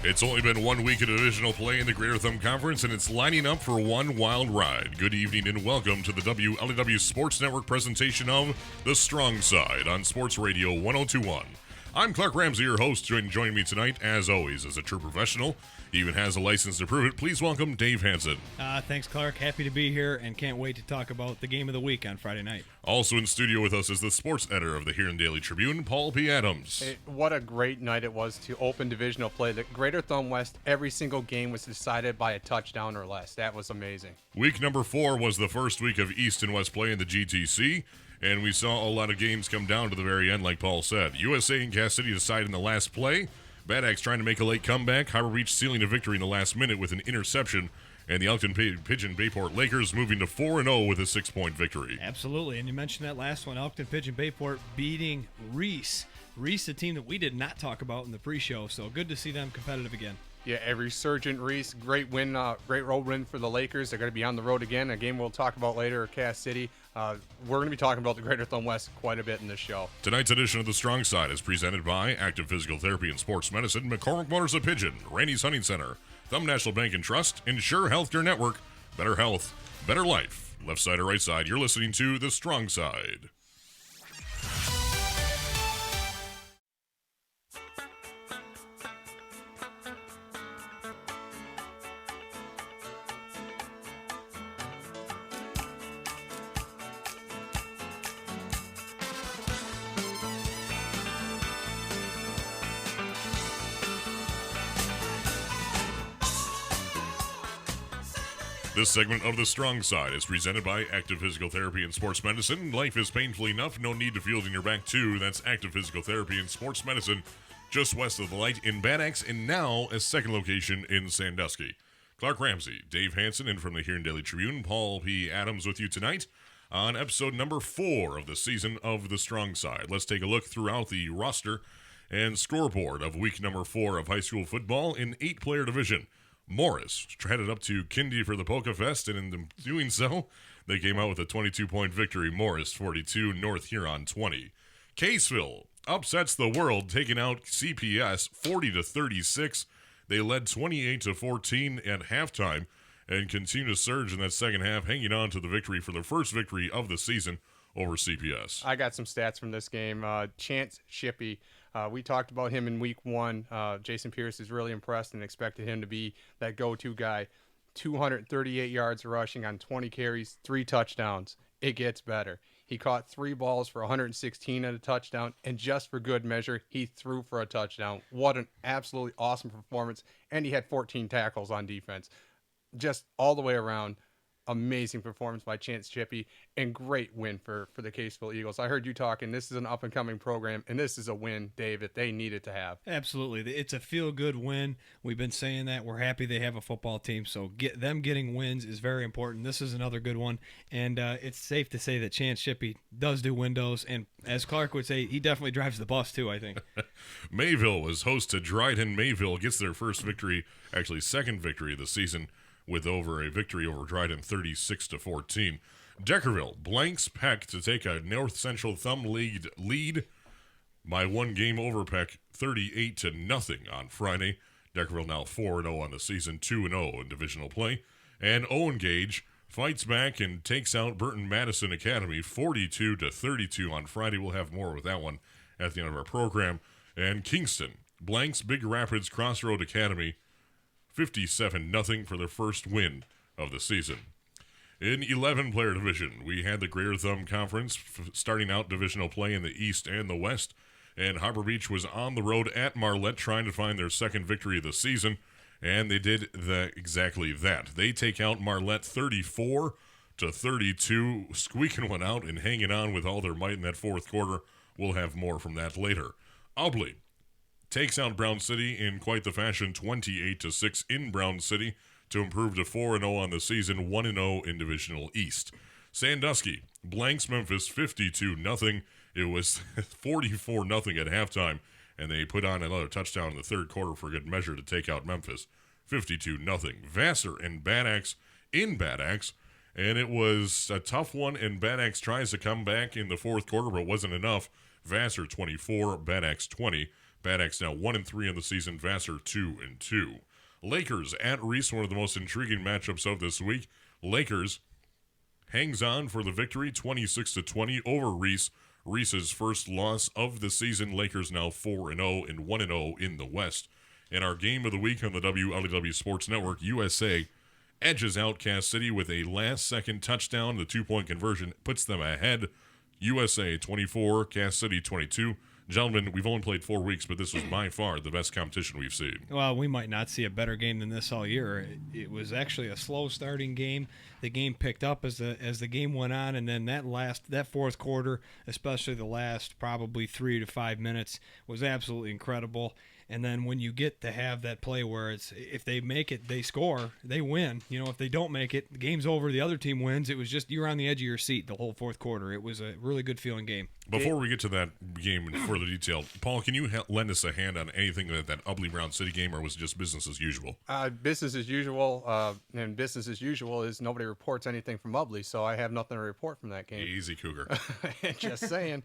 It's only been 1 week of divisional play in the Greater Thumb Conference, and it's lining up for one wild ride. Good evening and welcome to the WLEW Sports Network presentation of The Strong Side on Sports Radio 1021. I'm Clark Ramsey, your host. Joining me tonight, as always, is a true professional. He even has a license to prove it. Please welcome Dave Hansen. Thanks, Clark. Happy to be here and can't wait to talk about the game of the week on Friday night. Also in studio with us is the sports editor of the Huron Daily Tribune, Paul P. Adams. What a great night it was to open divisional play. The Greater Thumb West, every single game was decided by a touchdown or less. That was amazing. Week number 4 was the first week of East and West play in the GTC. And we saw a lot of games come down to the very end, like Paul said. USA and Cass City decided in the last play. Bad Axe trying to make a late comeback. Harbor Beach sealing a victory in the last minute with an interception. And the Elkton Pigeon Bayport Lakers moving to 4-0 with a 6-point victory. Absolutely. And you mentioned that last one, Elkton Pigeon Bayport beating Reese. Reese, a team that we did not talk about in the pre-show. So good to see them competitive again. Yeah, a resurgent Reese. Great win, great road win for the Lakers. They're going to be on the road again, a game we'll talk about later, Cass City. We're going to be talking about the Greater Thumb West quite a bit in this show. Tonight's edition of The Strong Side is presented by Active Physical Therapy and Sports Medicine, McCormick Motors of Pigeon, Randy's Hunting Center, Thumb National Bank and Trust, Insure Healthcare Network, Better Health, Better Life. Left side or right side, you're listening to The Strong Side. This segment of The Strong Side is presented by Active Physical Therapy and Sports Medicine. Life is painfully enough, no need to feel it in your back too. That's Active Physical Therapy and Sports Medicine, just west of the light in Bad Axe, and now a second location in Sandusky. Clark Ramsey, Dave Hansen, and from the Huron Daily Tribune, Paul P. Adams with you tonight on episode number 4 of the season of The Strong Side. Let's take a look throughout the roster and scoreboard of week number 4 of high school football in 8-player division. Morris headed up to Kindy for the Polka Fest, and in doing so, they came out with a 22-point victory. Morris 42, North Huron 20. Caseville upsets the world, taking out CPS 40-36. They led 28-14 at halftime and continue to surge in that second half, hanging on to the victory for their first victory of the season over CPS. I got some stats from this game. Chance Shippey. We talked about him in week 1. Jason Pierce is really impressed and expected him to be that go-to guy. 238 yards rushing on 20 carries, 3 touchdowns. It gets better. He caught 3 balls for 116 and a touchdown, and just for good measure, he threw for a touchdown. What an absolutely awesome performance, and he had 14 tackles on defense. Just all the way around. Amazing performance by Chance Shippey and great win for the Caseville Eagles. I heard you talking. This is an up-and-coming program, and this is a win, Dave, that they needed to have. Absolutely. It's a feel-good win. We've been saying that. We're happy they have a football team, so them getting wins is very important. This is another good one, and it's safe to say that Chance Shippey does do windows, and as Clark would say, he definitely drives the bus too, I think. Mayville was host to Dryden. Mayville gets their first victory, actually second victory of the season, with a victory over Dryden 36-14. Deckerville blanks Peck to take a North Central Thumb League lead by 1 game over Peck 38-0 on Friday. Deckerville now 4-0 on the season, 2-0 in divisional play. And Owen Gage fights back and takes out Burton Madison Academy 42-32 on Friday. We'll have more with that one at the end of our program. And Kingston blanks Big Rapids Crossroad Academy 57-0 for their first win of the season. In 11-player division, we had the Greater Thumb Conference starting out divisional play in the East and the West, and Harbor Beach was on the road at Marlette trying to find their second victory of the season, and they did exactly that. They take out Marlette 34-32, squeaking one out and hanging on with all their might in that fourth quarter. We'll have more from that later. Aubly takes out Brown City in quite the fashion, 28-6 in Brown City to improve to 4-0 on the season, 1-0 in Divisional East. Sandusky blanks Memphis 52-0. It was 44-0 at halftime, and they put on another touchdown in the third quarter for good measure to take out Memphis 52-0. Vassar and Bad Axe in Bad Axe, and it was a tough one, and Bad Axe tries to come back in the fourth quarter, but wasn't enough. Vassar 24, Bad Axe 20. Bad Axe now 1-3 in the season. Vassar 2-2. Lakers at Reese, one of the most intriguing matchups of this week. Lakers hangs on for the victory, 26-20 over Reese. Reese's first loss of the season. Lakers now 4-0 and 1-0 in the West. In our game of the week on the WLEW Sports Network, USA edges out Cass City with a last-second touchdown. The two-point conversion puts them ahead. USA 24, Cass City 22. Gentlemen, we've only played 4 weeks, but this was by far the best competition we've seen. Well, we might not see a better game than this all year. It was actually a slow starting game. The game picked up as the game went on, and then that fourth quarter, especially the last probably 3 to 5 minutes, was absolutely incredible. And then when you get to have that play where it's if they make it, they score, they win. If they don't make it, the game's over, the other team wins. It was just you were on the edge of your seat the whole fourth quarter. It was a really good feeling game. Before we get to that game in further detail, Paul, can you lend us a hand on anything that Ubly Brown City game, or was it just business as usual? Business as usual, and business as usual is nobody reports anything from Ubly, so I have nothing to report from that game. Easy, Cougar. Just saying.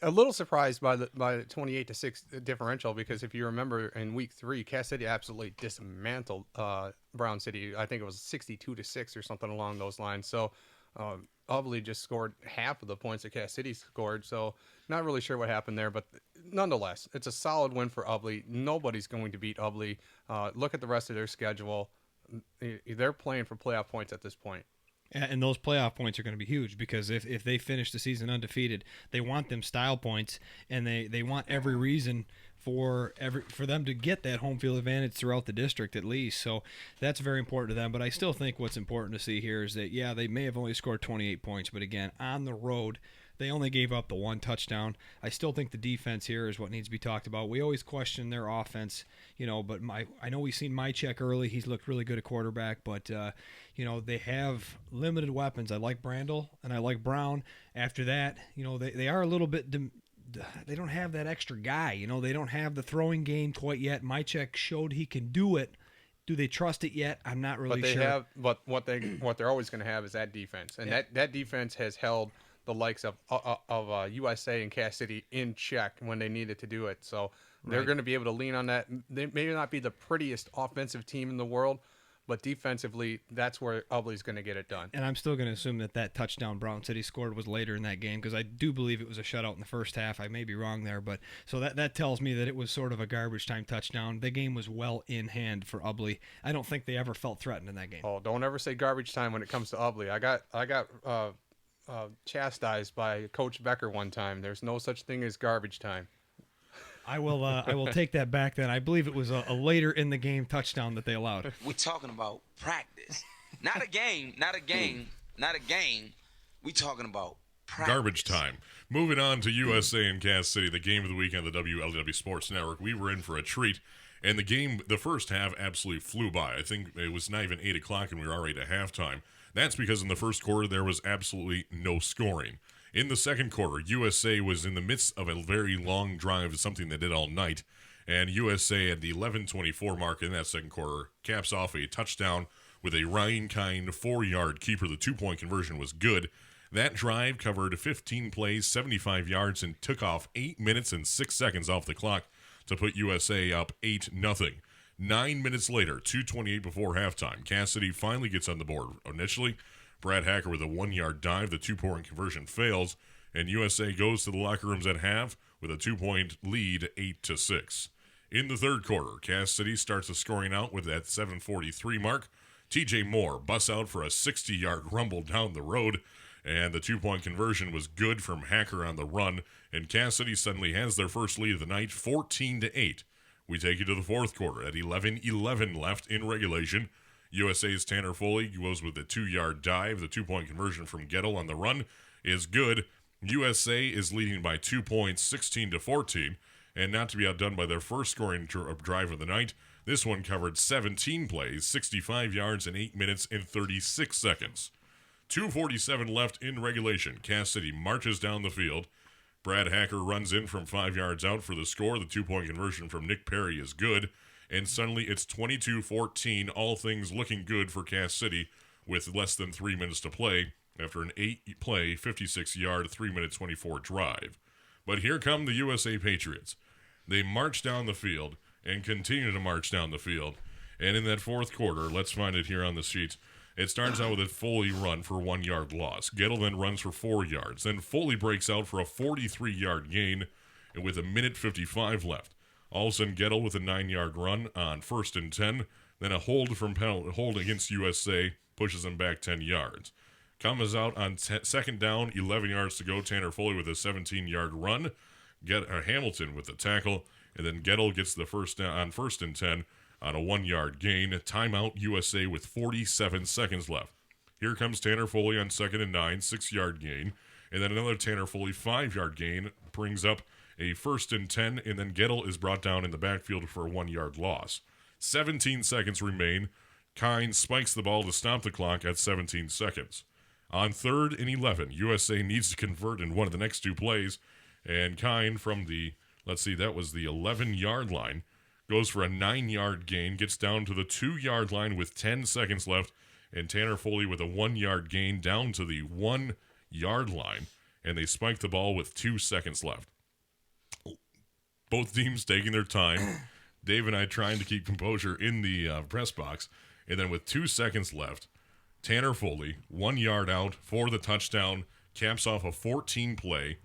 A little surprised by the 28-6 differential, because if you remember in week 3, Cass City absolutely dismantled Brown City. I think it was 62-6 or something along those lines. So Ubly just scored half of the points that Cass City scored. So not really sure what happened there, but nonetheless, it's a solid win for Ubly. Nobody's going to beat Ubly. Look at the rest of their schedule. They're playing for playoff points at this point. And those playoff points are going to be huge, because if they finish the season undefeated, they want them style points, and they want every reason for them to get that home field advantage throughout the district at least. So that's very important to them. But I still think what's important to see here is that, yeah, they may have only scored 28 points, but again, on the road, they only gave up the 1 touchdown. I still think the defense here is what needs to be talked about. We always question their offense, but I know we've seen Mychek early. He's looked really good at quarterback, but, they have limited weapons. I like Brandel and I like Brown. After that, they are a little bit they don't have that extra guy. They don't have the throwing game quite yet. Mychek showed he can do it. Do they trust it yet? I'm not really sure. But what they're always going to have is that defense, and that defense has held the likes of USA and Cass City in check when they needed to do it. So they're going to be able to lean on that. They may not be the prettiest offensive team in the world, but defensively, that's where Ubly's going to get it done. And I'm still going to assume that touchdown Brown City scored was later in that game, because I do believe it was a shutout in the first half. I may be wrong there, but so that tells me that it was sort of a garbage time touchdown. The game was well in hand for Ubly. I don't think they ever felt threatened in that game. Oh, don't ever say garbage time when it comes to Ubly. I got chastised by Coach Becker one time. There's no such thing as garbage time. I will take that back then. I believe it was a later in the game touchdown that they allowed. We're talking about practice. Not a game. We talking about practice. Garbage time. Moving on to USA and Cass City, the game of the week on the WLW Sports Network. We were in for a treat. And the first half absolutely flew by. I think it was not even 8 o'clock and we were already at halftime. That's because in the first quarter there was absolutely no scoring. In the second quarter, USA was in the midst of a very long drive, something they did all night, and USA at the 11:24 mark in that second quarter caps off a touchdown with a Ryan Kine 4-yard keeper. The 2-point conversion was good. That drive covered 15 plays, 75 yards, and took off 8 minutes and 6 seconds off the clock to put USA up 8-0. 9 minutes later, 2:28 before halftime, Cass City finally gets on the board. Initially, Brad Hacker with a 1-yard dive. The 2-point conversion fails, and USA goes to the locker rooms at half with a 2-point lead, 8-6. In the third quarter, Cass City starts the scoring out with that 7:43 mark. TJ Moore busts out for a 60-yard rumble down the road, and the 2-point conversion was good from Hacker on the run, and Cass City suddenly has their first lead of the night, 14-8. We take you to the fourth quarter at 11:11 left in regulation. USA's Tanner Foley goes with a 2-yard dive. The 2-point conversion from Gettle on the run is good. USA is leading by 2 points, 16-14, and not to be outdone by their first scoring drive of the night. This one covered 17 plays, 65 yards in 8 minutes and 36 seconds. 2:47 left in regulation. Cass City marches down the field. Brad Hacker runs in from 5 yards out for the score. The 2-point conversion from Nick Perry is good. And suddenly it's 22-14, all things looking good for Cass City with less than 3 minutes to play after an 8-play, 56-yard, 3-minute 24 drive. But here come the USA Patriots. They march down the field and continue to march down the field. And in that fourth quarter, let's find it here on the sheets. It starts out with a Foley run for 1 yard loss. Gettle then runs for 4 yards. Then Foley breaks out for a 43-yard gain with 1:55 left. All of a sudden, Gettle with a 9-yard run on 1st and 10. Then a hold against USA pushes him back 10 yards. Comes out on second down, 11 yards to go. Tanner Foley with a 17-yard run. Hamilton with the tackle. And then Gettle gets the first down on 1st and 10 on a 1-yard gain. Timeout USA with 47 seconds left. Here comes Tanner Foley on 2nd and 9, 6-yard gain. And then another Tanner Foley 5-yard gain brings up a 1st and 10. And then Gettle is brought down in the backfield for a 1-yard loss. 17 seconds remain. Kine spikes the ball to stop the clock at 17 seconds. On 3rd and 11, USA needs to convert in one of the next 2 plays. And Kine from the, that was the 11-yard line, goes for a 9-yard gain, gets down to the 2-yard line with 10 seconds left, and Tanner Foley with a 1-yard gain down to the 1-yard line, and they spike the ball with 2 seconds left. Both teams taking their time. Dave and I trying to keep composure in the press box, and then with 2 seconds left, Tanner Foley, 1 yard out for the touchdown, caps off a 14-play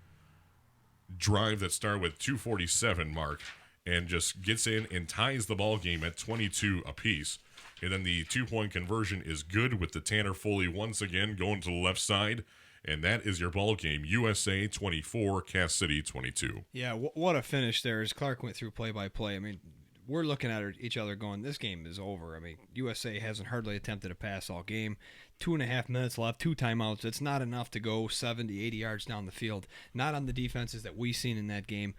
drive that started with 2:47 mark, and just gets in and ties the ball game at 22 apiece. And then the 2-point conversion is good with the Tanner Foley once again going to the left side. And that is your ball game. USA 24, Cass City 22. Yeah, what a finish there as Clark went through play-by-play. I mean, we're looking at each other going, this game is over. I mean, USA hasn't hardly attempted a pass all game. 2.5 minutes left, 2 timeouts. It's not enough to go 70, 80 yards down the field. Not on the defenses that we've seen in that game.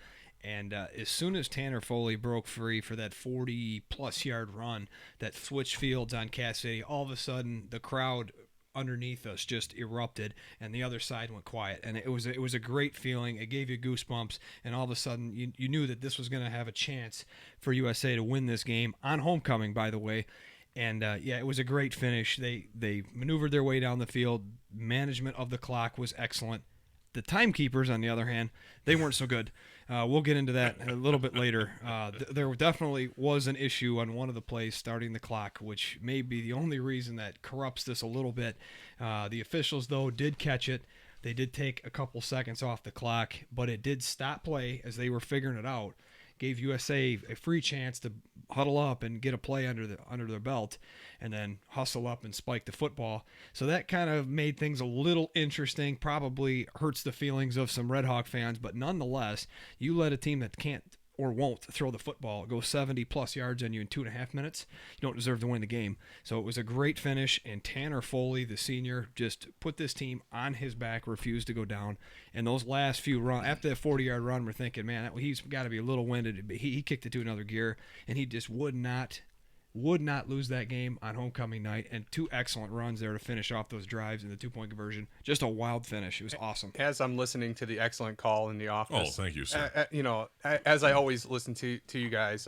And as soon as Tanner Foley broke free for that 40-plus yard run that switched fields on Cass City, all of a sudden the crowd underneath us just erupted, and the other side went quiet. And it was a great feeling. It gave you goosebumps, and all of a sudden you knew that this was going to have a chance for USA to win this game on homecoming, by the way. And it was a great finish. They maneuvered their way down the field. Management of the clock was excellent. The timekeepers, on the other hand, they weren't so good. We'll get into that a little bit later. There definitely was an issue on one of the plays starting the clock, which may be the only reason that corrupts this a little bit. The officials, though, did catch it. They did take a couple seconds off the clock, but it did stop play as they were figuring it out. Gave USA a free chance to huddle up and get a play under their belt, and then hustle up and spike the football. So that kind of made things a little interesting. Probably hurts the feelings of some Red Hawk fans, but nonetheless, you let a team that can't or won't throw the football go 70-plus yards on you in 2.5 minutes, you don't deserve to win the game. So it was a great finish, and Tanner Foley, the senior, just put this team on his back, refused to go down. And those last few runs, after that 40-yard run, we're thinking, man, he's got to be a little winded. He kicked it to another gear, and he just would not lose that game on homecoming night. And 2 excellent runs there to finish off those drives and the 2-point conversion. Just a wild finish. It was awesome. As I'm listening to the excellent call in the office. Oh, thank you, sir. As I always listen to you guys,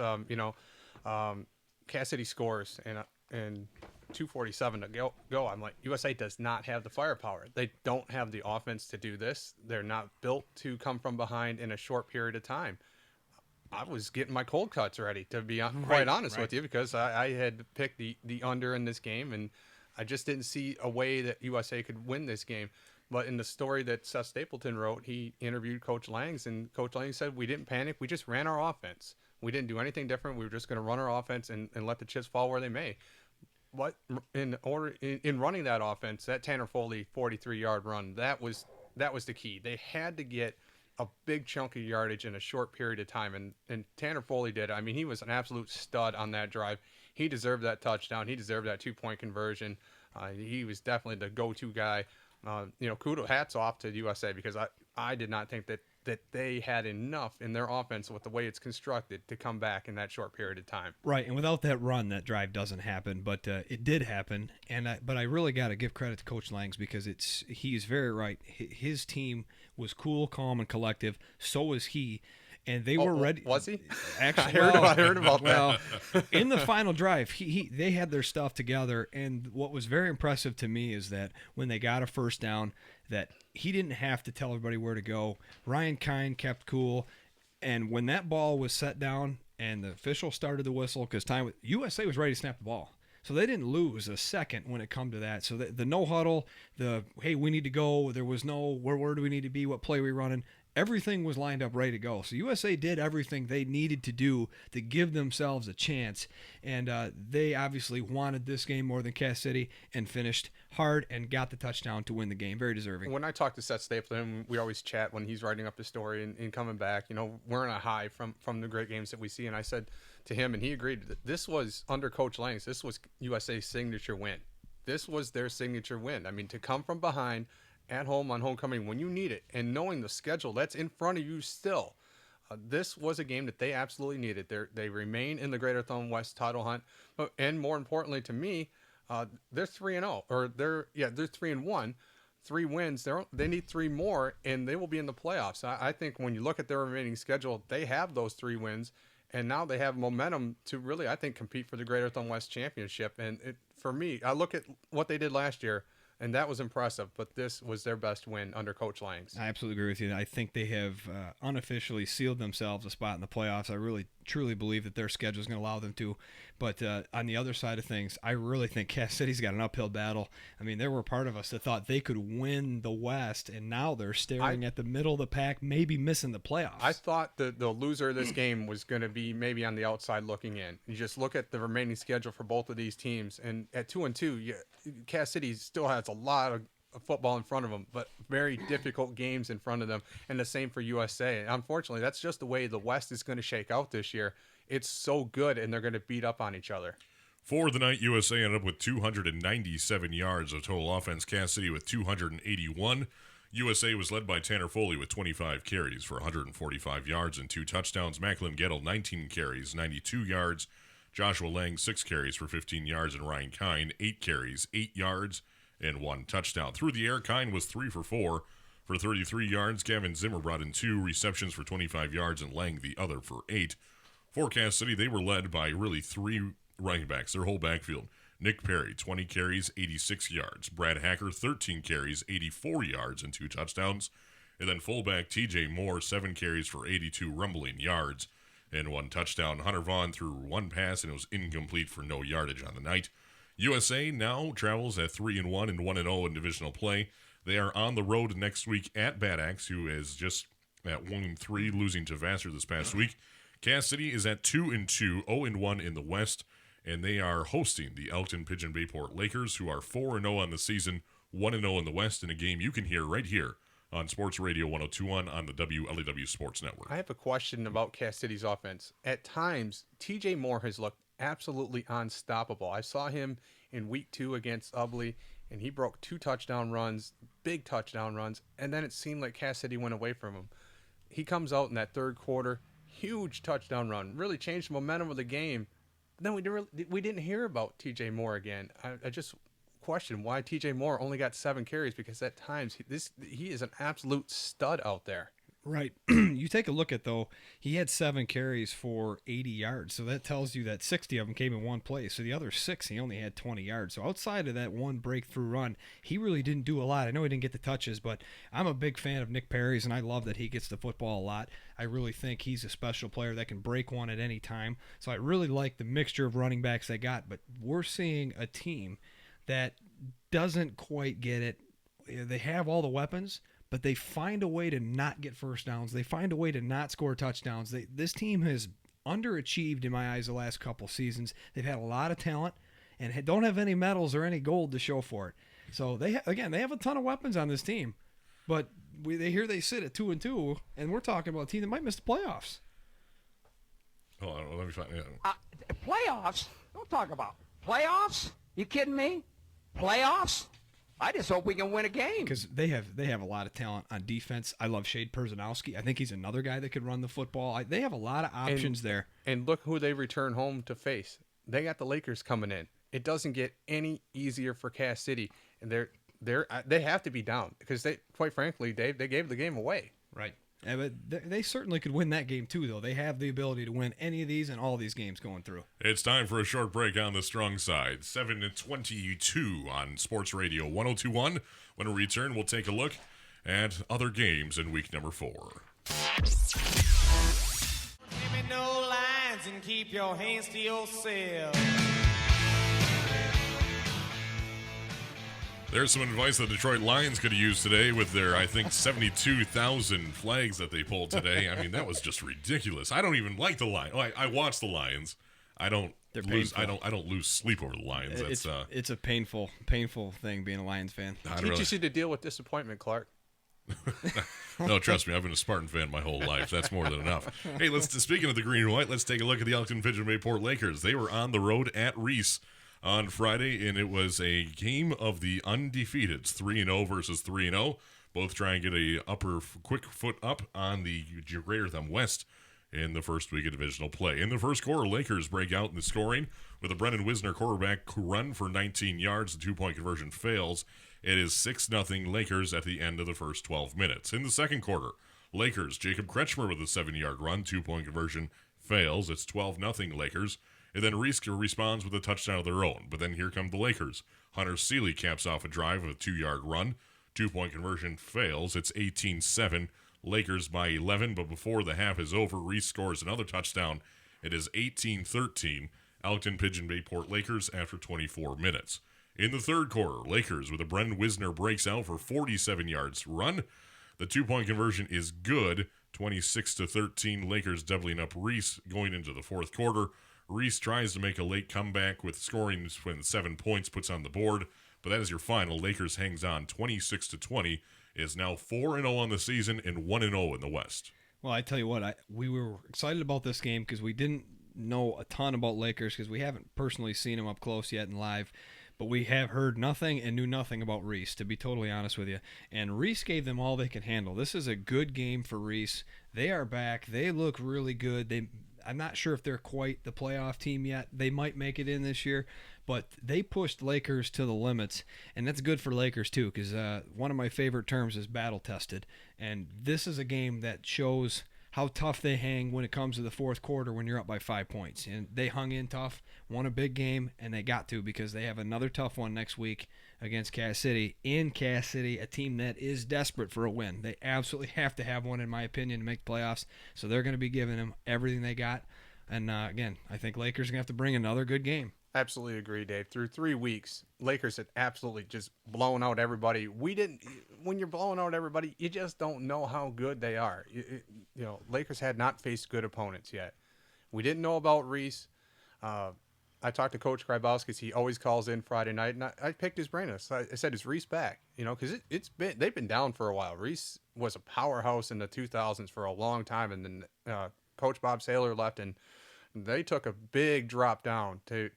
Cass City scores and 2:47 to go. I'm like, USA does not have the firepower. They don't have the offense to do this. They're not built to come from behind in a short period of time. I was getting my cold cuts ready, to be quite honest with you, because I had picked the under in this game, and I just didn't see a way that USA could win this game. But in the story that Seth Stapleton wrote, he interviewed Coach Langs, and Coach Langs said, we didn't panic. We just ran our offense. We didn't do anything different. We were just going to run our offense and let the chips fall where they may. But in running that offense, that Tanner Foley 43-yard run, that was the key. They had to get a big chunk of yardage in a short period of time, and Tanner Foley did. I mean, he was an absolute stud on that drive. He deserved that touchdown. He deserved that 2-point conversion. He was definitely the go-to guy. Kudos, hats off to USA, because I did not think that they had enough in their offense with the way it's constructed to come back in that short period of time. Right, and without that run, that drive doesn't happen, but it did happen. But I really got to give credit to Coach Langs, because he's very right. His team was cool, calm, and collective. So was he. and they were ready. Was he? Actually, I heard about well, in the final drive, they had their stuff together, and what was very impressive to me is that when they got a first down, that he didn't have to tell everybody where to go. Ryan Kine kept cool, and when that ball was set down and the official started the whistle, because USA was ready to snap the ball. So they didn't lose a second when it come to that. So the no huddle, hey, we need to go. There was no where do we need to be, what play we running. Everything was lined up ready to go. So USA did everything they needed to do to give themselves a chance. And they obviously wanted this game more than Cass City and finished hard and got the touchdown to win the game. Very deserving. When I talk to Seth Stapleton, we always chat when he's writing up his story and coming back. We're on a high from the great games that we see. And I said to him, and he agreed, that this was under Coach Langs, this was USA's signature win. This was their signature win. I mean, to come from behind at home on homecoming when you need it, and knowing the schedule that's in front of you still, this was a game that they absolutely needed. They remain in the Greater Thumb West title hunt, and more importantly to me, they're 3-0, or they're 3-1, 3 wins. They need 3 more, and they will be in the playoffs. I think when you look at their remaining schedule, they have those 3 wins, and now they have momentum to really, I think, compete for the Greater Thumb West championship. And for me, I look at what they did last year, and that was impressive, but this was their best win under Coach Langs. I absolutely agree with you. I think they have unofficially sealed themselves a spot in the playoffs. I really, truly believe that their schedule is going to allow them to. But on the other side of things, I really think Cass City's got an uphill battle. I mean, there were part of us that thought they could win the West, and now they're staring at the middle of the pack, maybe missing the playoffs. I thought the loser of this game was going to be maybe on the outside looking in. You just look at the remaining schedule for both of these teams, and at 2-2, Cass City still has a lot of football in front of them, but very difficult games in front of them, and the same for USA. Unfortunately, that's just the way the West is going to shake out this year. It's so good, and they're going to beat up on each other. For the night, USA ended up with 297 yards of total offense. Cass City with 281. USA was led by Tanner Foley with 25 carries for 145 yards and 2 touchdowns. Macklin Gettle, 19 carries, 92 yards. Joshua Lang, 6 carries for 15 yards. And Ryan Kine, 8 carries, 8 yards, and 1 touchdown. Through the air, Kine was 3 for 4 for 33 yards. Gavin Zimmer brought in 2 receptions for 25 yards, and Lang the other for 8. For Cass City, they were led by really 3 running backs, their whole backfield. Nick Perry, 20 carries, 86 yards. Brad Hacker, 13 carries, 84 yards, and 2 touchdowns. And then fullback TJ Moore, 7 carries for 82 rumbling yards and 1 touchdown. Hunter Vaughn threw 1 pass, and it was incomplete for no yardage on the night. USA now travels at 3-1 and 1-0 in divisional play. They are on the road next week at Bad Axe, who is just at 1-3, losing to Vassar this past week. Cass City is at 2-2, 0-1 in the West, and they are hosting the Elkton Pigeon Bayport Lakers, who are 4-0 on the season, 1-0 in the West, in a game you can hear right here on Sports Radio 102.1 on the WLEW Sports Network. I have a question about Cass City's offense. At times, TJ Moore has looked absolutely unstoppable. I saw him in week 2 against Ubley, and he broke 2 touchdown runs, big touchdown runs, and then it seemed like Cass City went away from him. He comes out in that third quarter, huge touchdown run, really changed the momentum of the game. Then we didn't hear about TJ Moore again. I just question why TJ Moore only got 7 carries, because at times he is an absolute stud out there. Right. You take a look at, though, he had 7 carries for 80 yards. So that tells you that 60 of them came in one play. So the other 6, he only had 20 yards. So outside of that one breakthrough run, he really didn't do a lot. I know he didn't get the touches, but I'm a big fan of Nick Perry's, and I love that he gets the football a lot. I really think he's a special player that can break one at any time. So I really like the mixture of running backs they got. But we're seeing a team that doesn't quite get it. They have all the weapons, but they find a way to not get first downs. They find a way to not score touchdowns. This team has underachieved in my eyes the last couple seasons. They've had a lot of talent and don't have any medals or any gold to show for it. So they have a ton of weapons on this team, but they sit at 2-2, and we're talking about a team that might miss the playoffs. Hold on, let me find it. Playoffs? Don't talk about playoffs. You kidding me? Playoffs? I just hope we can win a game. Because they have a lot of talent on defense. I love Shade Perzanowski. I think he's another guy that could run the football. They have a lot of options there. And look who they return home to face. They got the Lakers coming in. It doesn't get any easier for Cass City, and they have to be down because quite frankly, Dave, they gave the game away. Right. Yeah, but they certainly could win that game too, though. They have the ability to win any of these and all these games going through. It's time for a short break on the strong side. 7:22 on Sports Radio 1021. When we return, we'll take a look at other games in week number 4. Give me no lines and keep your hands to yourself. There's some advice the Detroit Lions could use today with their, I think, 72,000 flags that they pulled today. I mean, that was just ridiculous. I don't even like the Lions. I watch the Lions. I don't lose sleep over the Lions. It's a painful thing being a Lions fan. Teaches you to deal with disappointment, Clark. No, trust me, I've been a Spartan fan my whole life. That's more than enough. Hey, speaking of the green and white, let's take a look at the Elkton Pigeon Bay Port Lakers. They were on the road at Reese on Friday, and it was a game of the undefeateds, 3-0 versus 3-0. Both try and get a quick foot up on the Greater Them West in the first week of divisional play. In the first quarter, Lakers break out in the scoring with a Brendan Wisner quarterback run for 19 yards. The 2-point conversion fails. It is 6-0 Lakers at the end of the first 12 minutes. In the second quarter, Lakers, Jacob Kretschmer with a 7-yard run, 2-point conversion fails. It's 12-0 Lakers. And then Reese responds with a touchdown of their own. But then here come the Lakers. Hunter Seeley caps off a drive with a 2-yard run. 2-point conversion fails. It's 18-7. Lakers by 11. But before the half is over, Reese scores another touchdown. It is 18-13. Elkton Pigeon Bay Port Lakers after 24 minutes. In the third quarter, Lakers with a Brendan Wisner breaks out for 47 yards run. The 2-point conversion is good. 26-13. Lakers doubling up Reese going into the fourth quarter. Reese tries to make a late comeback with scoring when 7 points puts on the board, but that is your final. Lakers hangs on 26-20, is now 4-0 on the season and 1-0 in the West. Well, I tell you what, we were excited about this game because we didn't know a ton about Lakers because we haven't personally seen them up close yet and live. But we have heard nothing and knew nothing about Reese, to be totally honest with you. And Reese gave them all they can handle. This is a good game for Reese. They are back. They look really good. I'm not sure if they're quite the playoff team yet. They might make it in this year, but they pushed Lakers to the limits, and that's good for Lakers too because one of my favorite terms is battle-tested. And this is a game that shows how tough they hang when it comes to the fourth quarter when you're up by 5 points. And they hung in tough, won a big game, and they got to because they have another tough one next week against Cass City. In Cass City, a team that is desperate for a win. They absolutely have to have one, in my opinion, to make playoffs. So they're going to be giving them everything they got. And again, I think Lakers are going to have to bring another good game. Absolutely agree, Dave. Through 3 weeks, Lakers had absolutely just blown out everybody. When you're blowing out everybody, you just don't know how good they are. Lakers had not faced good opponents yet. We didn't know about Reese. I talked to Coach Grybowski. He always calls in Friday night, and I picked his brain. I said, "Is Reese back?" Because they've been down for a while. Reese was a powerhouse in the 2000s for a long time, and then Coach Bob Saylor left, and they took a big drop down to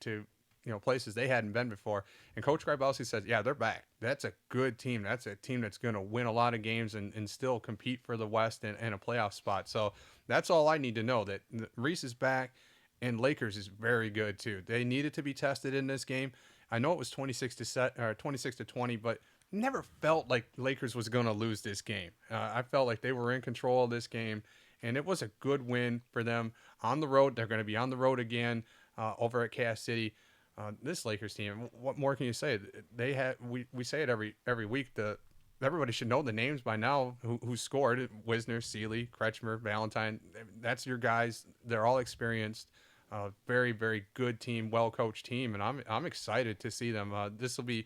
places they hadn't been before. And Coach Grybowski said, "Yeah, they're back. That's a good team. That's a team that's going to win a lot of games and still compete for the West and a playoff spot." So that's all I need to know, that Reese is back. And Lakers is very good too. They needed to be tested in this game. I know it was 26-20, but never felt like Lakers was going to lose this game. I felt like they were in control of this game, and it was a good win for them on the road. They're going to be on the road again over at Cass City. This Lakers team, what more can you say? We say it every week. Everybody should know the names by now who scored. Wisner, Seeley, Kretschmer, Valentine. That's your guys. They're all experienced. Very, very good team, well-coached team, and I'm excited to see them. This will be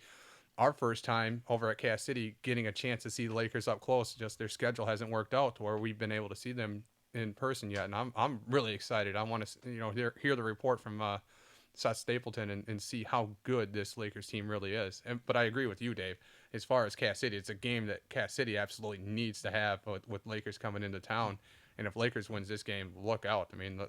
our first time over at Cass City getting a chance to see the Lakers up close. Just their schedule hasn't worked out to where we've been able to see them in person yet, and I'm really excited. I want to hear the report from Seth Stapleton and see how good this Lakers team really is. But I agree with you, Dave. As far as Cass City, it's a game that Cass City absolutely needs to have with Lakers coming into town. And if Lakers wins this game, look out. I mean,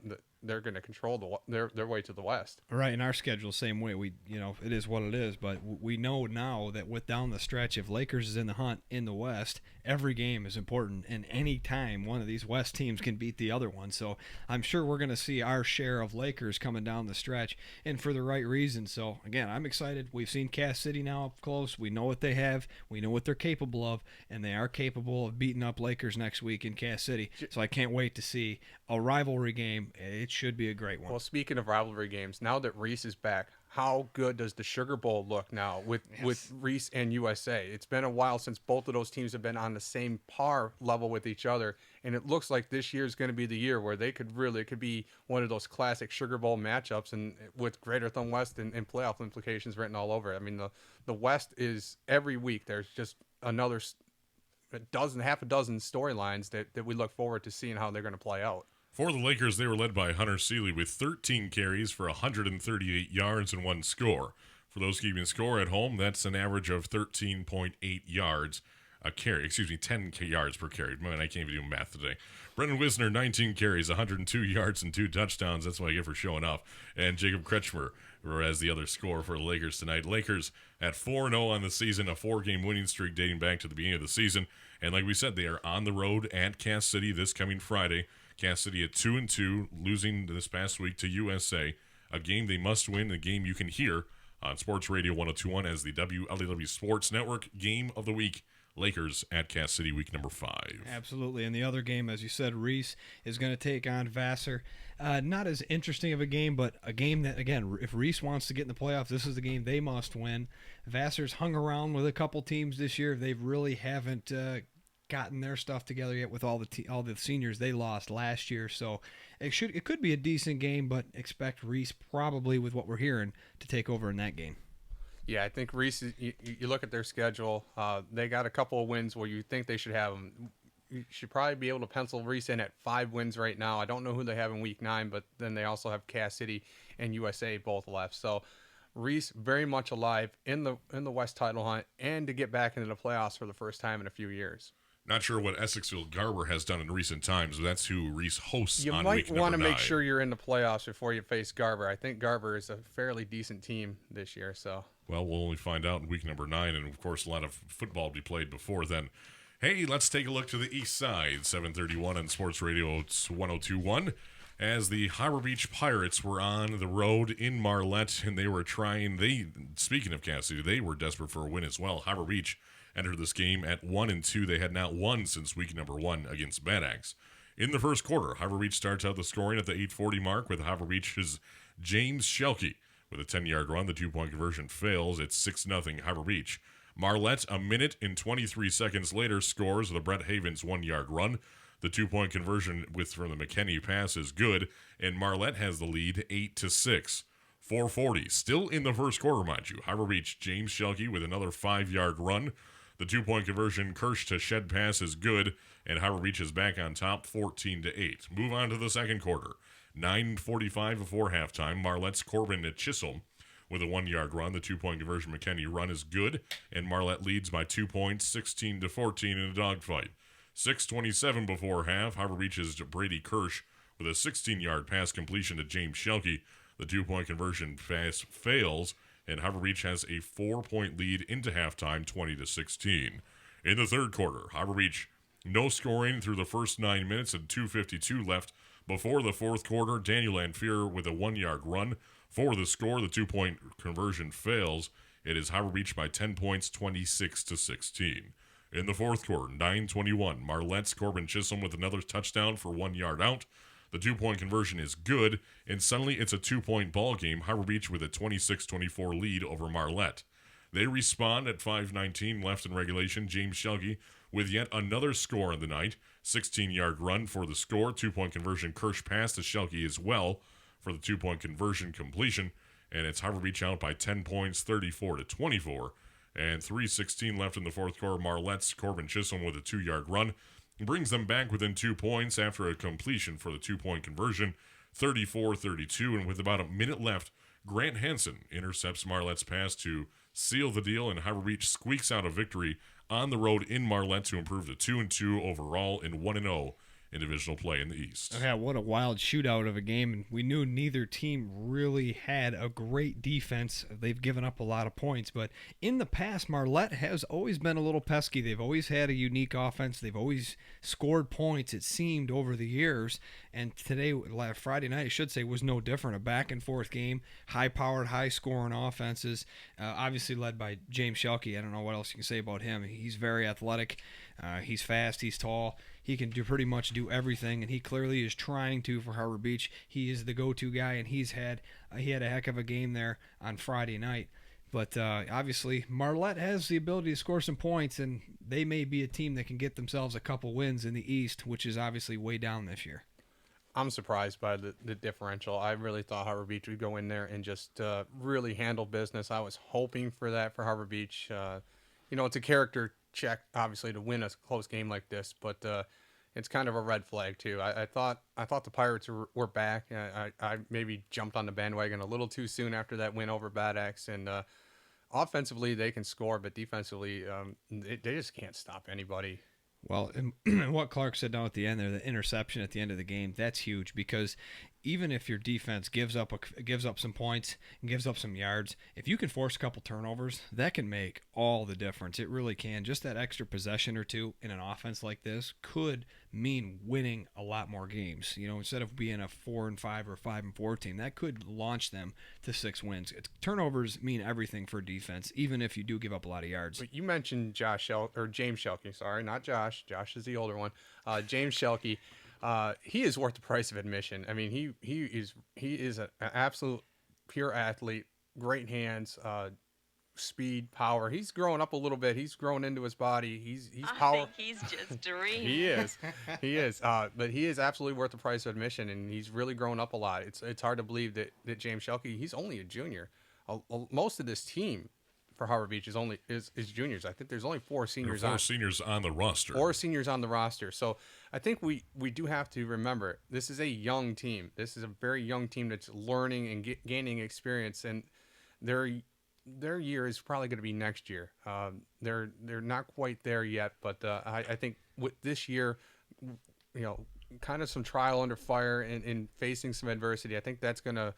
they're going to control their way to the West. Right, in our schedule, same way. It is what it is, but we know now that with down the stretch, if Lakers is in the hunt in the West, every game is important, and any time one of these West teams can beat the other one. So I'm sure we're going to see our share of Lakers coming down the stretch, and for the right reason. So again, I'm excited. We've seen Cass City now up close. We know what they have. We know what they're capable of, and they are capable of beating up Lakers next week in Cass City. So I can't wait to see a rivalry game. It should be a great one. Well, speaking of rivalry games, now that Reese is back, how good does the Sugar Bowl look now with Reese and USA? It's been a while since both of those teams have been on the same par level with each other, and it looks like this year is going to be the year where it could be one of those classic Sugar Bowl matchups, and with Greater Thumb West and playoff implications written all over it. I mean, the West is every week there's just another half a dozen storylines that we look forward to seeing how they're going to play out. For the Lakers, they were led by Hunter Seeley with 13 carries for 138 yards and 1 score. For those keeping score at home, that's an average of 13.8 yards a carry. 10 yards per carry. Man, I can't even do math today. Brendan Wisner, 19 carries, 102 yards and 2 touchdowns. That's what I get for showing off. And Jacob Kretschmer as the other scorer for the Lakers tonight. Lakers at 4-0 on the season, a 4-game winning streak dating back to the beginning of the season. And like we said, they are on the road at Cass City this coming Friday. Cass City at 2-2, losing this past week to USA. A game they must win, a game you can hear on Sports Radio 102.1 as the WLEW Sports Network Game of the Week. Lakers at Cass City, week number 5. Absolutely. And the other game, as you said, Reese is going to take on Vassar. Not as interesting of a game, but a game that, again, if Reese wants to get in the playoffs, this is the game they must win. Vassar's hung around with a couple teams this year. They really haven't gotten their stuff together yet with all the seniors they lost last year. So it could be a decent game, but expect Reese probably, with what we're hearing, to take over in that game. Yeah, I think Reese, you look at their schedule, they got a couple of wins where you think they should have them. You should probably be able to pencil Reese in at 5 wins right now. I don't know who they have in week 9, but then they also have Cass City and USA both left. So Reese very much alive in the West title hunt and to get back into the playoffs for the first time in a few years. Not sure what Essexville Garber has done in recent times, but that's who Reese hosts you on might week number 9. want to make sure you're in the playoffs before you face Garber. I think Garber is a fairly decent team this year. So, well, we'll only find out in week number 9, and of course a lot of football will be played before then. Hey, let's take a look to the east side, 7:31 on Sports Radio 102.1. As the Harbor Beach Pirates were on the road in Marlette, and speaking of Cass City, they were desperate for a win as well. Harbor Beach entered this game at 1-2. They had not won since week number 1 against Bad Axe. In the first quarter, Harbor Beach starts out the scoring at the 8:40 mark with Harbor Beach's James Shelkey with a 10-yard run. The 2-point conversion fails. It's 6-0 Harbor Beach. Marlette, a minute and 23 seconds later, scores with a Brett Havens 1-yard run. The 2-point conversion from the McKenney pass is good, and Marlette has the lead 8-6. 4:40, still in the first quarter, mind you. Harbor Beach, James Shelkey with another 5-yard run. The 2-point conversion, Kirsch to Shed pass is good, and Harbor Beach is back on top, 14-8. Move on to the second quarter. 9:45 before halftime. Marlette's Corbin at Chisholm with a 1-yard run. The 2-point conversion McKenney run is good, and Marlette leads by 2 points, 16-14 in a dogfight. 6:27 before half. Harbor Beach's Brady Kirsch with a 16-yard pass completion to James Shelkey. The 2-point conversion pass fails, and Harbor Beach has a 4-point lead into halftime, 20-16. In the third quarter, Harbor Beach no scoring through the first 9 minutes and 2:52 left before the fourth quarter. Daniel Lanfear with a 1-yard run for the score. The 2-point conversion fails. It is Harbor Beach by 10 points, 26-16. In the fourth quarter, 9:21, Marlette's Corbin Chisholm with another touchdown for 1 yard out. The 2-point conversion is good, and suddenly it's a 2-point ball game. Harbor Beach with a 26-24 lead over Marlette. They respond at 5:19 left in regulation. James Shelkey with yet another score in the night. 16-yard run for the score. 2-point conversion. Kirsch pass to Shelkey as well for the 2-point conversion completion. And it's Harbor Beach out by 10 points, 34-24. And 3:16 left in the fourth quarter. Marlette's Corbin Chisholm with a 2-yard run brings them back within 2 points after a completion for the 2-point conversion, 34-32. And with about a minute left, Grant Hansen intercepts Marlette's pass to seal the deal, and Harbor Beach squeaks out a victory on the road in Marlette to improve to 2-2 overall and 1-0 in divisional play in the East. Yeah, what a wild shootout of a game. And we knew neither team really had a great defense. They've given up a lot of points. But in the past, Marlette has always been a little pesky. They've always had a unique offense. They've always scored points, it seemed, over the years. And today, Friday night, I should say, was no different. A back-and-forth game, high-powered, high-scoring offenses, obviously led by James Schelke. I don't know what else you can say about him. He's very athletic. He's fast. He's tall. He can pretty much do everything, and he clearly is trying to for Harbor Beach. He is the go-to guy, and he had a heck of a game there on Friday night. But obviously, Marlette has the ability to score some points, and they may be a team that can get themselves a couple wins in the East, which is obviously way down this year. I'm surprised by the differential. I really thought Harbor Beach would go in there and just really handle business. I was hoping for that for Harbor Beach. It's a character check, obviously, to win a close game like this, but it's kind of a red flag too. I thought the Pirates were back. I maybe jumped on the bandwagon a little too soon after that win over Bad Axe, and offensively they can score, but defensively they just can't stop anybody. Well, and what Clark said down at the end there, the interception at the end of the game, that's huge, because even if your defense gives up some points and gives up some yards, if you can force a couple turnovers, that can make all the difference. It really can. Just that extra possession or two in an offense like this could mean winning a lot more games. Instead of being a 4-5 or 5-4 team, that could launch them to 6 wins. Turnovers mean everything for defense, even if you do give up a lot of yards. But you mentioned James Schelke. Sorry, not Josh. Josh is the older one. James Schelke. He is worth the price of admission. I mean, he is an absolute pure athlete, great hands, speed, power. He's growing up a little bit. He's growing into his body. He's power. I think he's just dreamy. He is. But he is absolutely worth the price of admission, and he's really grown up a lot. It's hard to believe that James Schelke, he's only a junior. Most of this team for Harbor Beach is juniors. I think there's only 4 seniors. There are 4 seniors on the roster. 4 seniors on the roster. So I think we do have to remember, this is a young team. This is a very young team that's learning and gaining experience, and their year is probably going to be next year. They're not quite there yet, but I think with this year, kind of some trial under fire and facing some adversity, I think that's going to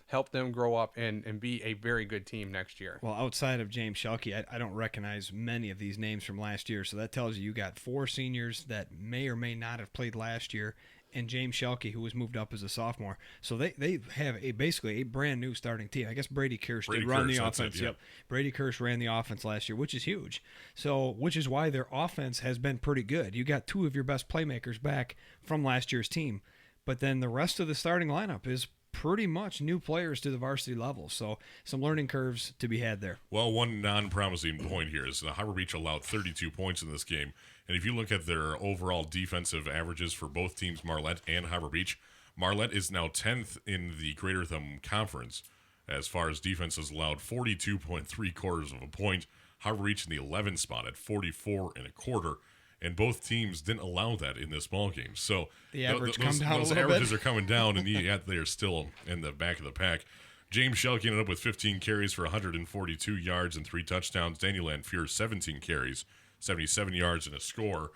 help them grow up and be a very good team next year. Well, outside of James Schelke, I don't recognize many of these names from last year, so that tells you got 4 seniors that may or may not have played last year, and James Schelke, who was moved up as a sophomore. So they have basically a brand new starting team. I guess Brady Kirsch did run the offense. Yep, Brady Kirsch ran the offense last year, which is huge. So, which is why their offense has been pretty good. You got 2 of your best playmakers back from last year's team, but then the rest of the starting lineup is pretty much new players to the varsity level, so some learning curves to be had there. Well, one non-promising point here is Harbor Beach allowed 32 points in this game, and if you look at their overall defensive averages for both teams, Marlette and Harbor Beach, Marlette is now 10th in the Greater Thumb Conference as far as defenses allowed, 42.3 quarters of a point. Harbor Beach in the 11th spot at 44 and a quarter. And both teams didn't allow that in this ball game. So the average come down those a little averages bit. are coming down, and yet they're still in the back of the pack. James Schelke ended up with 15 carries for 142 yards and 3 touchdowns. Daniel Lanfear, 17 carries, 77 yards and a score.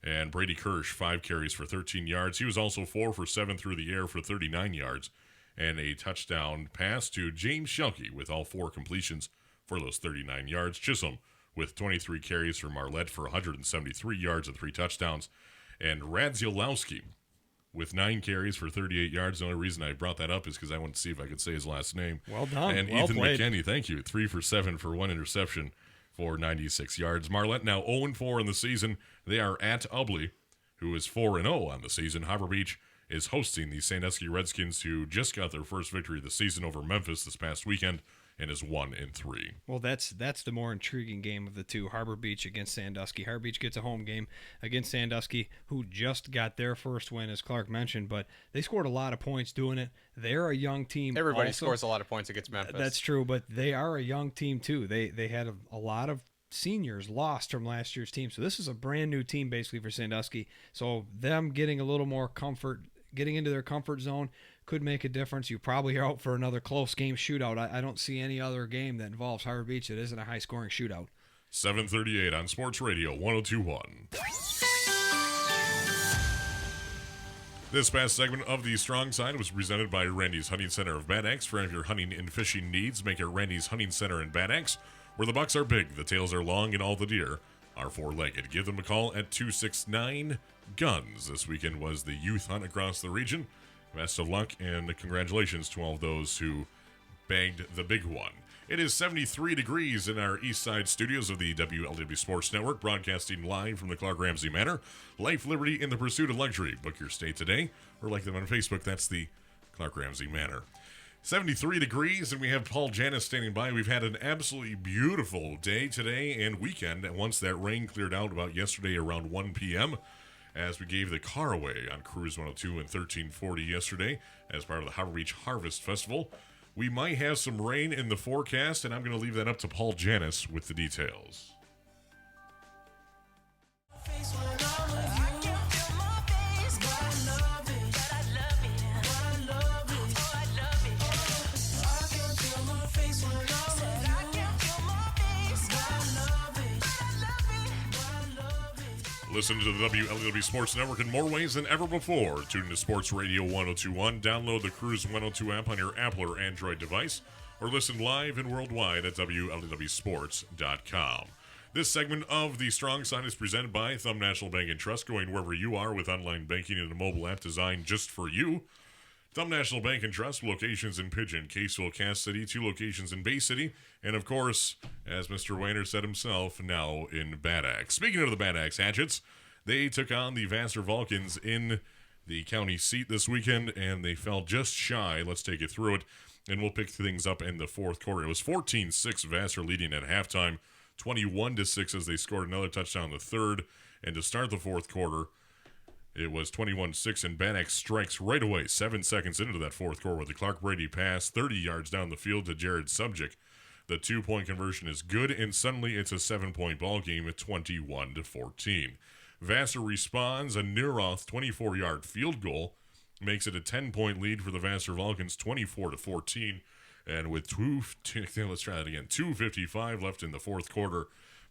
And Brady Kirsch, 5 carries for 13 yards. He was also 4 for 7 through the air for 39 yards and a touchdown pass to James Schelke with all 4 completions for those 39 yards. Chisholm with 23 carries for Marlette for 173 yards and 3 touchdowns. And Radzielowski with 9 carries for 38 yards. The only reason I brought that up is because I wanted to see if I could say his last name. Well done. And well Ethan played. McKinney, thank you. 3 for 7 for 1 interception for 96 yards. Marlette now 0-4 in the season. They are at Ubley, who is 4-0 on the season. Harbor Beach is hosting the Sandusky Redskins, who just got their first victory of the season over Memphis this past weekend, and is 1-3. Well, that's the more intriguing game of the two. Harbor Beach against Sandusky. Harbor Beach gets a home game against Sandusky, who just got their first win, as Clark mentioned, but they scored a lot of points doing it. They're a young team. Everybody also. scores a lot of points against Memphis. That's true, but they are a young team too. They had a lot of seniors lost from last year's team, so this is a brand new team basically for Sandusky. So them getting a little more comfort, getting into their comfort zone, could make a difference. You probably are out for another close game shootout. I don't see any other game that involves Harbor Beach that isn't a high-scoring shootout. 7:38 on Sports Radio 102.1. This past segment of the Strong Side was presented by Randy's Hunting Center of Bad Axe. For any of your hunting and fishing needs, make it Randy's Hunting Center in Bad Axe, where the bucks are big, the tails are long, and all the deer are four-legged. Give them a call at 269-GUNS. This weekend was the youth hunt across the region. Best of luck and congratulations to all of those who bagged the big one. It is 73 degrees in our east side studios of the WLW Sports Network, broadcasting live from the Clark Ramsey Manor. Life, liberty, in the pursuit of luxury. Book your stay today, or like them on Facebook. That's the Clark Ramsey Manor. 73 degrees, and we have Paul Janis standing by. We've had an absolutely beautiful day today and weekend. And once that rain cleared out about yesterday around 1 p.m., as we gave the car away on Cruise 102 and 1340 yesterday as part of the Harbor Beach Harvest Festival. We might have some rain in the forecast, and I'm going to leave that up to Paul Janis with the details. Listen to the WLW Sports Network in more ways than ever before. Tune to Sports Radio 1021. Download the Cruise 102 app on your Apple or Android device, or listen live and worldwide at WLWsports.com. This segment of the Strong Side is presented by Thumb National Bank and Trust, going wherever you are with online banking and a mobile app designed just for you. Thumb National Bank and Trust, locations in Pigeon, Caseville, Cass City, 2 locations in Bay City, and of course, as Mr. Weiner said himself, now in Bad Axe. Speaking of the Bad Axe Hatchets, they took on the Vassar Vulcans in the county seat this weekend, and they fell just shy. Let's take it through it, and we'll pick things up in the fourth quarter. It was 14-6 Vassar leading at halftime, 21-6 as they scored another touchdown in the third, and to start the fourth quarter, it was 21-6, and Bad Axe strikes right away, 7 seconds into that fourth quarter with the Clark Brady pass, 30 yards down the field to Jared Subject. The 2-point conversion is good, and suddenly it's a 7-point ball game at 21-14. Vassar responds. A Neroth 24-yard field goal makes it a 10-point lead for the Vassar Vulcans, 24-14. And with 2:55 left in the fourth quarter,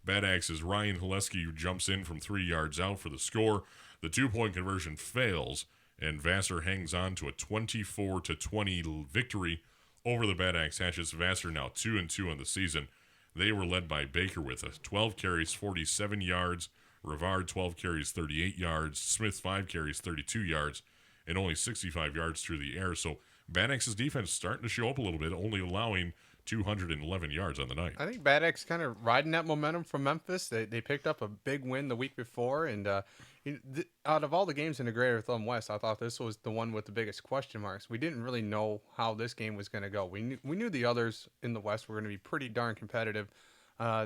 Bad Axe's Ryan Haleski jumps in from 3 yards out for the score. The 2-point conversion fails, and Vassar hangs on to a 24-20 victory over the Bad Axe Hatchets. Vassar now 2-2 on the season. They were led by Baker with 12 carries, 47 yards. Rivard, 12 carries, 38 yards. Smith, 5 carries, 32 yards, and only 65 yards through the air. So Bad Axe's defense starting to show up a little bit, only allowing 211 yards on the night. I think Bad Axe kind of riding that momentum from Memphis. They picked up a big win the week before, and out of all the games in the Greater Thumb West, I thought this was the one with the biggest question marks. We didn't really know how this game was going to go. We knew the others in the West were going to be pretty darn competitive.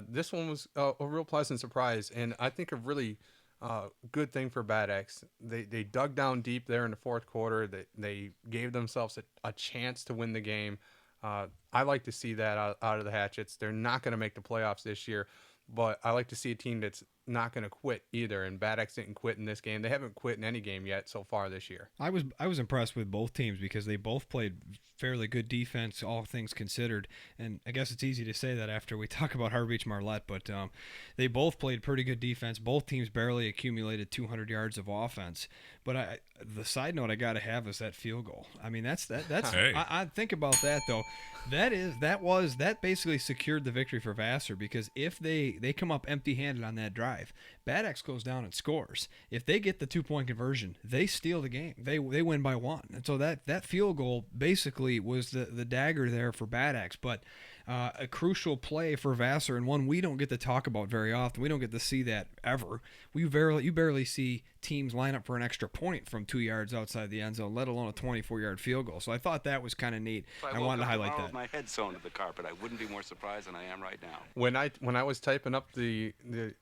This one was a real pleasant surprise, and I think a really good thing for Bad Axe. They dug down deep there in the fourth quarter. They gave themselves a chance to win the game. I like to see that out of the Hatchets. They're not going to make the playoffs this year, but I like to see a team that's not going to quit either, and Bad Axe didn't quit in this game. They haven't quit in any game yet so far this year. I was impressed with both teams because they both played fairly good defense, all things considered. And I guess it's easy to say that after we talk about Harbor Beach Marlette, but they both played pretty good defense. Both teams barely accumulated 200 yards of offense. But the side note I got to have is that field goal. I mean, that's Hey. I think about that though. That basically secured the victory for Vassar, because if they come up empty-handed on that drive, Bad Axe goes down and scores. If they get the 2-point conversion, they steal the game. They win by 1. And so that field goal basically was the dagger there for Bad Axe. But a crucial play for Vassar, and one we don't get to talk about very often. We don't get to see that ever. You barely see teams line up for an extra point from 2 yards outside the end zone, let alone a 24-yard field goal. So I thought that was kind of neat. I wanted to highlight that. With my head sewn to the carpet, I wouldn't be more surprised than I am right now. When I was typing up the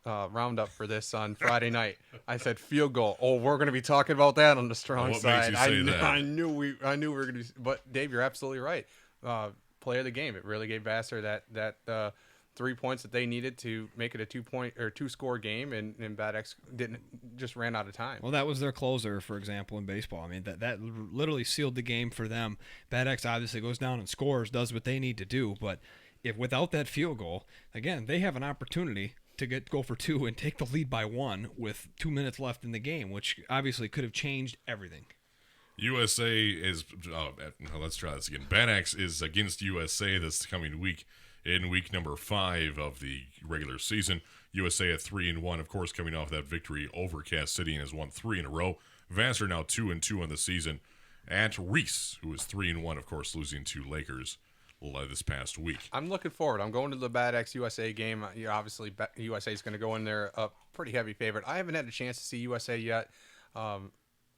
roundup for this on Friday night, I said field goal. Oh, we're going to be talking about that on the Strong What Side. makes you say that? I knew we were going to be. But Dave, you're absolutely right. Play of the game. It really gave Vassar that 3 points that they needed to make it a 2-point or 2-score game, and Bad Axe just ran out of time. Well, that was their closer, for example, in baseball. I mean, that literally sealed the game for them. Bad Axe obviously goes down and scores, does what they need to do, but if without that field goal, again, they have an opportunity to go for 2 and take the lead by 1 with 2 minutes left in the game, which obviously could have changed everything. USA is, let's try this again. Bad Axe is against USA this coming week in week number 5 of the regular season. USA at 3-1, of course, coming off that victory over Cass City and has won 3 in a row. Vassar now 2-2 on the season at Reese, who is 3-1, of course, losing to Lakers this past week. I'm looking forward. I'm going to the Bad Axe USA game. Obviously, USA is going to go in there a pretty heavy favorite. I haven't had a chance to see USA yet.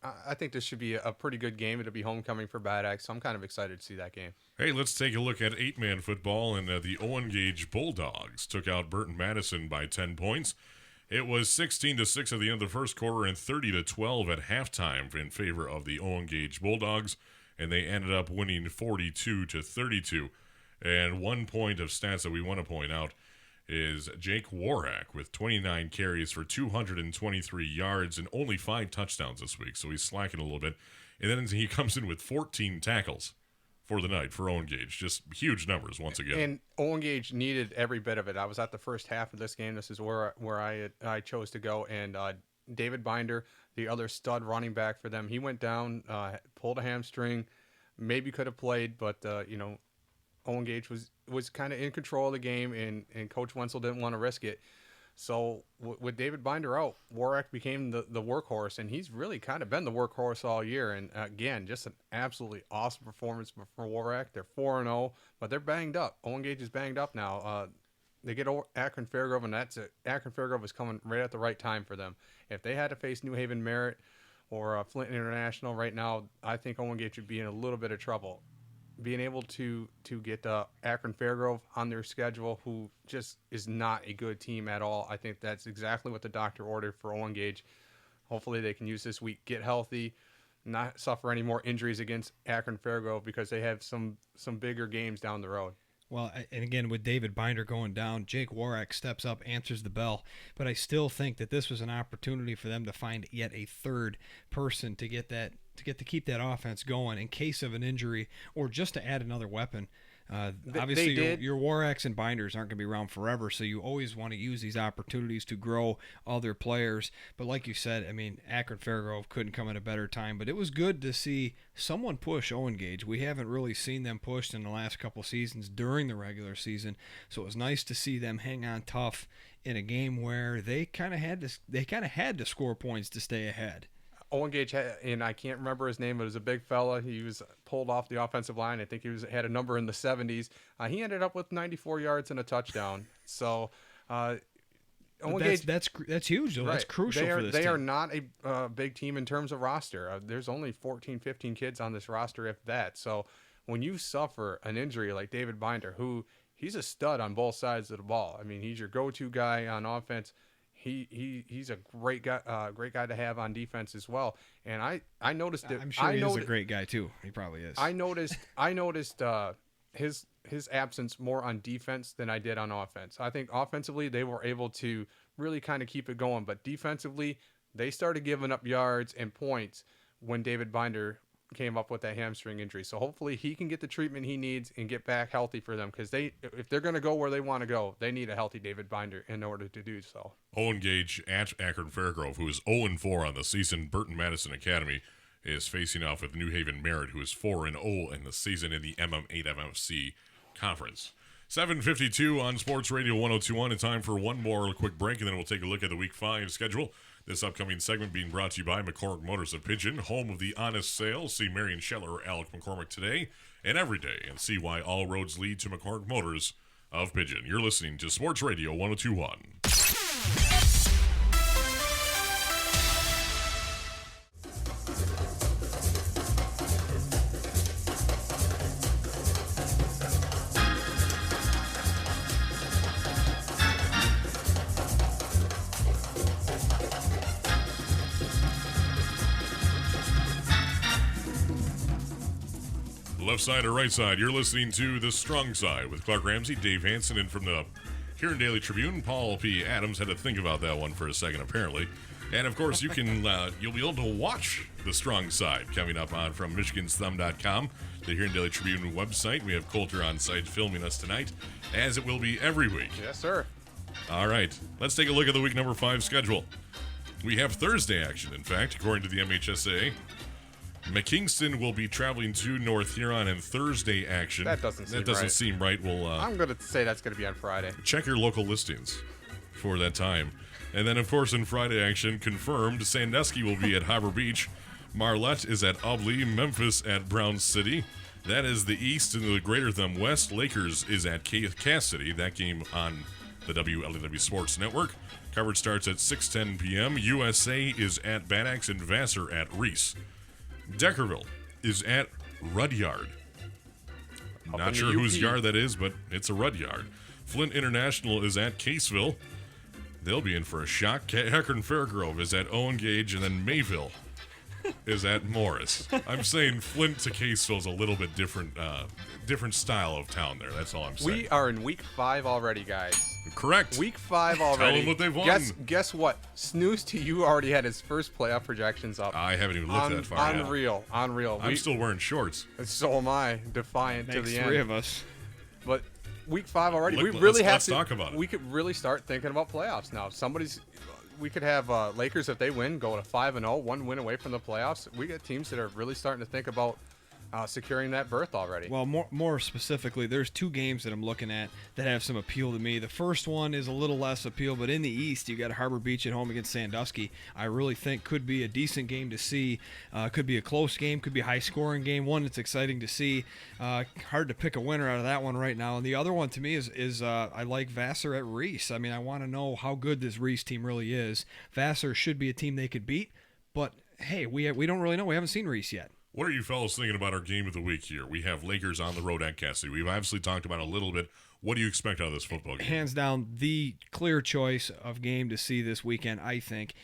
I think this should be a pretty good game. It'll be homecoming for Bad Axe, so I'm kind of excited to see that game. Hey, let's take a look at 8-man football, and the Owen Gage Bulldogs took out Burton Madison by 10 points. It was 16-6 at the end of the first quarter and 30-12 at halftime in favor of the Owen Gage Bulldogs, and they ended up winning 42-32. And 1 point of stats that we want to point out is Jake Warak with 29 carries for 223 yards and only 5 touchdowns this week, so he's slacking a little bit. And then he comes in with 14 tackles for the night for Owen Gage. Just huge numbers once again. And Owen Gage needed every bit of it. I was at the first half of this game. This is where I chose to go. And David Binder, the other stud running back for them, he went down, pulled a hamstring, maybe could have played, but Owen Gage was kind of in control of the game, and Coach Wenzel didn't want to risk it. So with David Binder out, Warak became the workhorse, and he's really kind of been the workhorse all year. And again, just an absolutely awesome performance for Warak. They're 4-0, but they're banged up. Owen Gage is banged up now. They get Akron Fairgrove, and that's it. Akron Fairgrove is coming right at the right time for them. If they had to face New Haven Merritt or Flint International right now, I think Owen Gage would be in a little bit of trouble. Being able to get Akron Fairgrove on their schedule, who just is not a good team at all. I think that's exactly what the doctor ordered for Owen Gage. Hopefully they can use this week, get healthy, not suffer any more injuries against Akron Fairgrove, because they have some bigger games down the road. Well, and again, with David Binder going down, Jake Warak steps up, answers the bell. But I still think that this was an opportunity for them to find yet a third person to keep that offense going in case of an injury, or just to add another weapon. Obviously, your Waraks and Binders aren't going to be around forever, so you always want to use these opportunities to grow other players. But like you said, I mean, Akron Fairgrove couldn't come at a better time, but it was good to see someone push Owen Gage. We haven't really seen them pushed in the last couple seasons during the regular season, so it was nice to see them hang on tough in a game where they kind of had to score points to stay ahead. Owen Gage had, and I can't remember his name, but it was a big fella. He was pulled off the offensive line. I think had a number in the 70s. He ended up with 94 yards and a touchdown. So Owen Gage, that's huge, though. Right. That's crucial for this team. They are not a big team in terms of roster. There's only 14, 15 kids on this roster, if that. So when you suffer an injury like David Binder, who he's a stud on both sides of the ball. I mean, he's your go-to guy on offense. He's a great guy to have on defense as well. And I noticed it. I'm sure he's a great guy too. He probably is. I noticed his absence more on defense than I did on offense. I think offensively they were able to really kind of keep it going, but defensively they started giving up yards and points when David Binder came up with that hamstring injury. So hopefully he can get the treatment he needs and get back healthy for them, because if they're going to go where they want to go, they need a healthy David Binder in order to do so. Owen Gage at Akron Fairgrove, who is 0-4 on the season. Burton Madison Academy is facing off with New Haven Merritt, who is 4-0 in the season in the MM8 MFC Conference. 7:52 on Sports Radio 102.1. It's time for one more quick break, and then we'll take a look at the Week 5 schedule. This upcoming segment being brought to you by McCormick Motors of Pigeon, home of the honest sale. See Marion Scheller or Alec McCormick today and every day, and see why all roads lead to McCormick Motors of Pigeon. You're listening to Sports Radio 102.1. Left side or right side, you're listening to The Strong Side with Clark Ramsey, Dave Hansen, and from the Huron Daily Tribune, Paul P. Adams. Had to think about that one for a second, apparently. And, of course, you can you'll be able to watch The Strong Side coming up on from MichigansThumb.com, the Huron Daily Tribune website. We have Coulter on site filming us tonight, as it will be every week. Yes, sir. All right, let's take a look at the week number 5 schedule. We have Thursday action, in fact, according to the MHSA. McKingston will be traveling to North Huron in Thursday action. That doesn't seem right. We'll I'm going to say that's going to be on Friday. check your local listings for that time. And then, of course, in Friday action, confirmed, Sandusky will be at Harbor Beach. Marlette is at Ubly. Memphis at Brown City. That is the East, and the Greater Them West. Lakers is at Cass City. That game on the WLEW Sports Network. Coverage starts at 6:10 p.m. USA is at Bad Axe, and Vassar at Reese. Deckerville is at Rudyard. Not in sure the whose UP. yard that is, but it's a Rudyard. Flint International is at Caseville. They'll be in for a shock. Akron Fairgrove is at Owen Gage, and then Mayville is at Morris. I'm saying Flint to Caseville is a little bit different style of town there. That's all I'm saying. We are in week 5 already, guys. Correct. Week 5 already. them what they've won. Guess what? Snooze to you already had his first playoff projections up. I haven't even looked that far yet. Unreal. I'm still wearing shorts. So am I. Defiant to Makes the 3 end. of us. But week 5 already. Let's talk about it. We could really start thinking about playoffs now. We could have Lakers, if they win, go to 5-0, 1 win away from the playoffs. We got teams that are really starting to think about securing that berth already. Well, more specifically, there's 2 games that I'm looking at that have some appeal to me. The first one is a little less appeal, but in the East, you got Harbor Beach at home against Sandusky. I really think could be a decent game to see. Could be a close game, could be a high-scoring game, one that's exciting to see. Hard to pick a winner out of that one right now. And the other one to me is I like Vassar at Reese. I mean, I want to know how good this Reese team really is. Vassar should be a team they could beat, but hey, we don't really know. We haven't seen Reese yet. What are you fellas thinking about our game of the week here? We have Lakers on the road at Cass City. We've obviously talked about it a little bit. What do you expect out of this football game? Hands down, the clear choice of game to see this weekend, I think.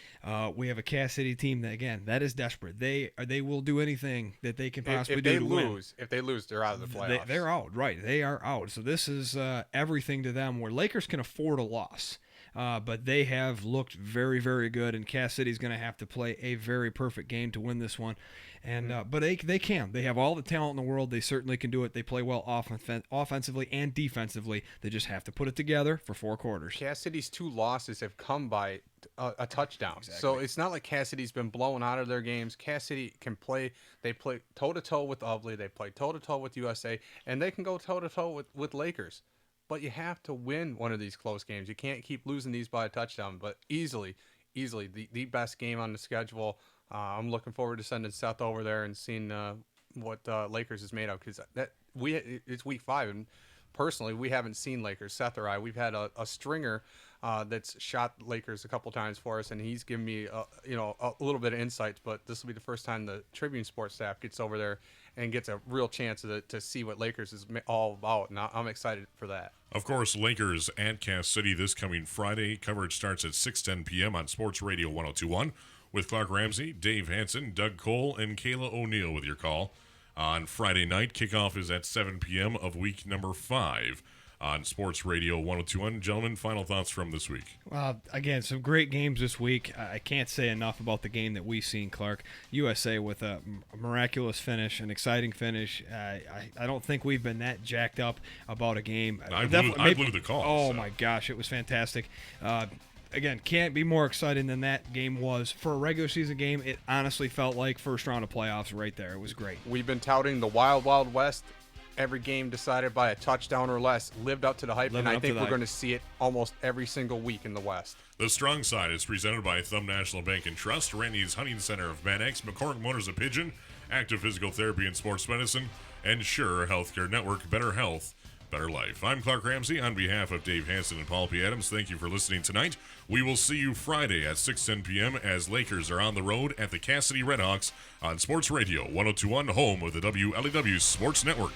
We have a Cass City team that, again, that is desperate. They will do anything that they can possibly do to win. If they lose, they're out of the playoffs. They're out, right. They are out. So this is everything to them where Lakers can afford a loss. But they have looked very, very good, and Cass City's going to have to play a very perfect game to win this one. And but they can. They have all the talent in the world. They certainly can do it. They play well offensively and defensively. They just have to put it together for 4 quarters. Cass City's 2 losses have come by a touchdown. Exactly. So it's not like Cass City's been blown out of their games. Cass City can play. They play toe-to-toe with Ubly. They play toe-to-toe with USA. And they can go toe-to-toe with Lakers. But you have to win one of these close games. You can't keep losing these by a touchdown. But easily the best game on the schedule. I'm looking forward to sending Seth over there and seeing what Lakers is made of, because it's week 5, and personally we haven't seen Lakers. Seth or I, we've had a stringer that's shot Lakers a couple times for us, and he's given me a little bit of insights. But this will be the first time the Tribune Sports staff gets over there and gets a real chance to see what Lakers is all about, and I'm excited for that. Of course, Lakers at Cass City this coming Friday. Coverage starts at 6:10 p.m. on Sports Radio 102.1 with Clark Ramsey, Dave Hanson, Doug Cole, and Kayla O'Neill with your call. On Friday night, kickoff is at 7 p.m. of week number 5 on Sports Radio 102.1. Gentlemen, final thoughts from this week. Again, some great games this week. I can't say enough about the game that we've seen, Clark. USA with a miraculous finish, an exciting finish. I don't think we've been that jacked up about a game. I blew the call. Oh, so. my gosh, it was fantastic. Again, can't be more exciting than that game was. For a regular season game, it honestly felt like first round of playoffs right there. It was great. We've been touting the Wild Wild West. Every game decided by a touchdown or less lived up to the hype, and I think we're going to see it almost every single week in the West. The Strong Side is presented by Thumb National Bank and Trust, Randy's Hunting Center of Van X, McCormick Motors of Pigeon, Active Physical Therapy and Sports Medicine, and Sure Healthcare Network. Better health, better life. I'm Clark Ramsey on behalf of Dave Hanson and Paul P. Adams. Thank you for listening tonight. We will see you Friday at 6:10 p.m. as Lakers are on the road at the Cass City Redhawks on Sports Radio 102.1, home of the WLEW Sports Network.